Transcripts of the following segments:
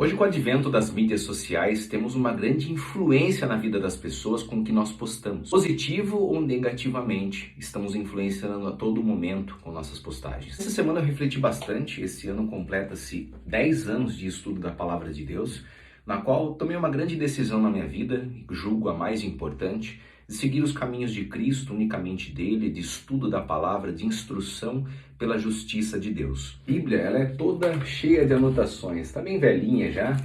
Hoje, com o advento das mídias sociais, temos uma grande influência na vida das pessoas com o que nós postamos. Positivo ou negativamente, estamos influenciando a todo momento com nossas postagens. Essa semana eu refleti bastante. Esse ano completa-se 10 anos de estudo da Palavra de Deus, na qual tomei uma grande decisão na minha vida, julgo a mais importante, de seguir os caminhos de Cristo, unicamente dele, de estudo da palavra, de instrução pela justiça de Deus. A Bíblia, ela é toda cheia de anotações, está bem velhinha já,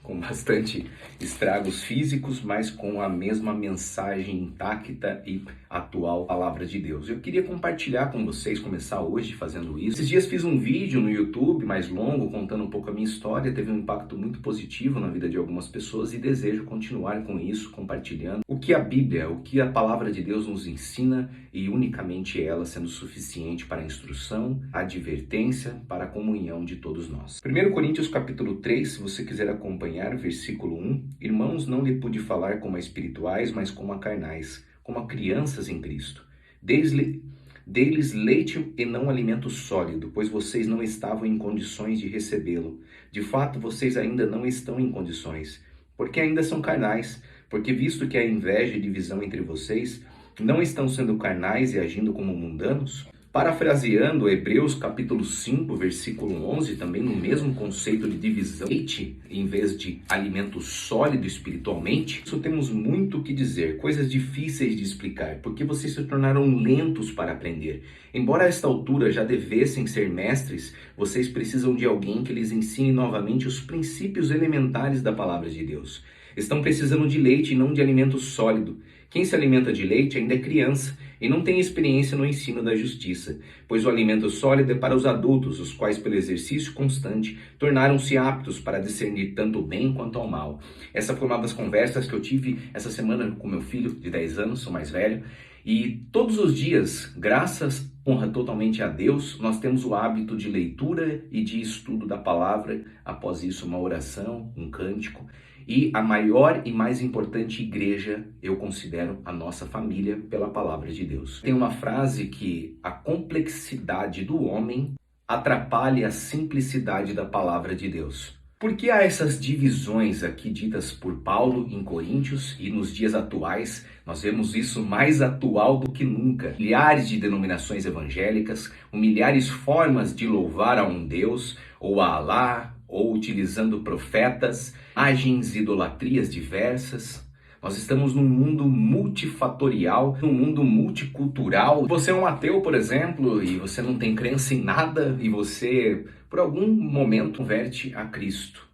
com bastante estragos físicos, mas com a mesma mensagem intacta e atual palavra de Deus. Eu queria compartilhar com vocês, começar hoje fazendo isso. Esses dias fiz um vídeo no YouTube mais longo, contando um pouco a minha história, teve um impacto muito positivo na vida de algumas pessoas e desejo continuar com isso, compartilhando o que a Bíblia, o que a palavra de Deus nos ensina e unicamente ela sendo suficiente para a instrução, a advertência, para a comunhão de todos nós. 1 Coríntios capítulo 3, se você quiser acompanhar, versículo 1, irmãos, não lhe pude falar como a espirituais, mas como a carnais, como a crianças em Cristo. Deles leite e não alimento sólido, pois vocês não estavam em condições de recebê-lo. De fato, vocês ainda não estão em condições, porque ainda são carnais, porque visto que há inveja e divisão entre vocês, não estão sendo carnais e agindo como mundanos? Parafraseando Hebreus capítulo 5, versículo 11, também no mesmo conceito de divisão, leite em vez de alimento sólido espiritualmente, isso temos muito o que dizer, coisas difíceis de explicar, porque vocês se tornaram lentos para aprender. Embora a esta altura já devessem ser mestres, vocês precisam de alguém que lhes ensine novamente os princípios elementares da palavra de Deus. Estão precisando de leite e não de alimento sólido. Quem se alimenta de leite ainda é criança e não tem experiência no ensino da justiça, pois o alimento sólido é para os adultos, os quais, pelo exercício constante, tornaram-se aptos para discernir tanto o bem quanto o mal. Essa foi uma das conversas que eu tive essa semana com meu filho de 10 anos, sou mais velho, e todos os dias, graças, honra totalmente a Deus, nós temos o hábito de leitura e de estudo da palavra, após isso uma oração, um cântico. E a maior e mais importante igreja, eu considero a nossa família pela palavra de Deus. Tem uma frase que a complexidade do homem atrapalha a simplicidade da palavra de Deus. Por que há essas divisões aqui ditas por Paulo em Coríntios e nos dias atuais? Nós vemos isso mais atual do que nunca. Milhares de denominações evangélicas, milhares formas de louvar a um Deus ou a Alá, ou utilizando profetas, imagens, idolatrias diversas. Nós estamos num mundo multifatorial, num mundo multicultural. Você é um ateu, por exemplo, e você não tem crença em nada, e você, por algum momento, converte a Cristo.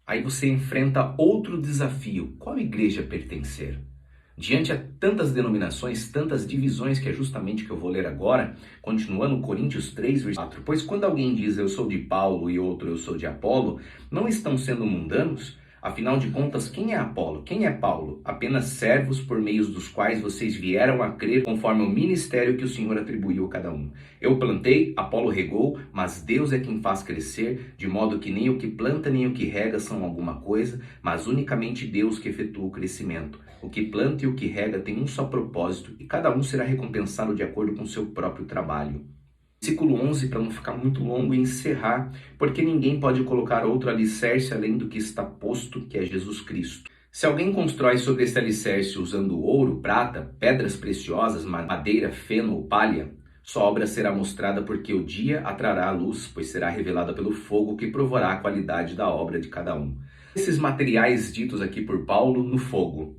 Aí você enfrenta outro desafio. Qual igreja pertencer? Diante a tantas denominações, tantas divisões, que é justamente o que eu vou ler agora, continuando Coríntios 3, versículo 4. Pois quando alguém diz eu sou de Paulo e outro eu sou de Apolo, não estão sendo mundanos? Afinal de contas, quem é Apolo? Quem é Paulo? Apenas servos por meio dos quais vocês vieram a crer conforme o ministério que o Senhor atribuiu a cada um. Eu plantei, Apolo regou, mas Deus é quem faz crescer, de modo que nem o que planta nem o que rega são alguma coisa, mas unicamente Deus que efetua o crescimento. O que planta e o que rega tem um só propósito, e cada um será recompensado de acordo com o seu próprio trabalho. Versículo 11, para não ficar muito longo, e encerrar, porque ninguém pode colocar outro alicerce além do que está posto, que é Jesus Cristo. Se alguém constrói sobre esse alicerce usando ouro, prata, pedras preciosas, madeira, feno ou palha, sua obra será mostrada porque o dia atrará a luz, pois será revelada pelo fogo que provará a qualidade da obra de cada um. Esses materiais ditos aqui por Paulo no fogo.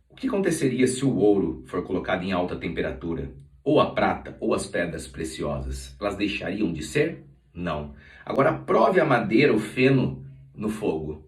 O que aconteceria se o ouro for colocado em alta temperatura? Ou a prata, ou as pedras preciosas, elas deixariam de ser? Não. Agora prove a madeira, o feno no fogo.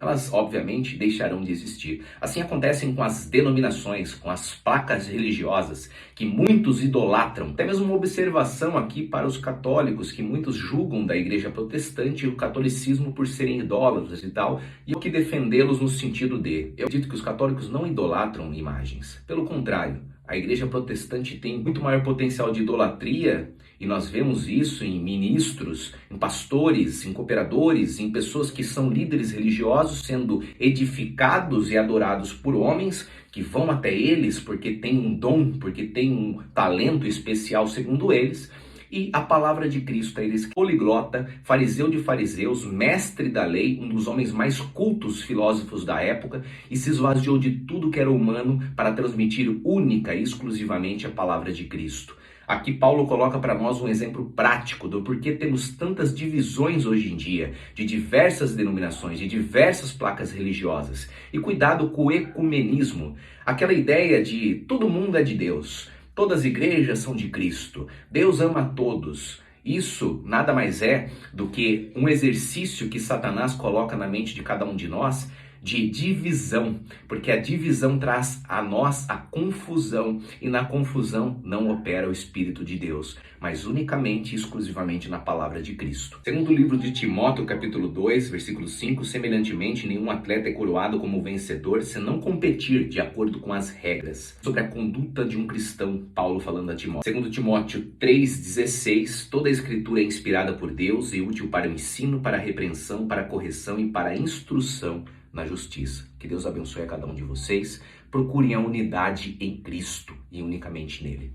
Elas, obviamente, deixarão de existir. Assim acontece com as denominações, com as placas religiosas, que muitos idolatram. Até mesmo uma observação aqui para os católicos, que muitos julgam da igreja protestante e o catolicismo por serem idólatras e tal, e eu que defendê-los no sentido de, eu acredito que os católicos não idolatram imagens. Pelo contrário, a igreja protestante tem muito maior potencial de idolatria, e nós vemos isso em ministros, em pastores, em cooperadores, em pessoas que são líderes religiosos sendo edificados e adorados por homens que vão até eles porque têm um dom, porque têm um talento especial segundo eles, E a palavra de Cristo, ele é poliglota, fariseu de fariseus, mestre da lei, um dos homens mais cultos filósofos da época, e se esvaziou de tudo que era humano para transmitir única e exclusivamente a palavra de Cristo. Aqui Paulo coloca para nós um exemplo prático do porquê temos tantas divisões hoje em dia, de diversas denominações, de diversas placas religiosas. E cuidado com o ecumenismo, aquela ideia de todo mundo é de Deus, todas as igrejas são de Cristo, Deus ama a todos. Isso nada mais é do que um exercício que Satanás coloca na mente de cada um de nós, de divisão, porque a divisão traz a nós a confusão, e na confusão não opera o Espírito de Deus, mas unicamente e exclusivamente na palavra de Cristo. Segundo o livro de Timóteo, capítulo 2, versículo 5, semelhantemente, nenhum atleta é coroado como vencedor se não competir de acordo com as regras. Sobre a conduta de um cristão, Paulo falando a Timóteo. Segundo Timóteo 3,16, toda a escritura é inspirada por Deus e útil para o ensino, para a repreensão, para a correção e para a instrução na justiça. Que Deus abençoe a cada um de vocês. Procurem a unidade em Cristo e unicamente nele.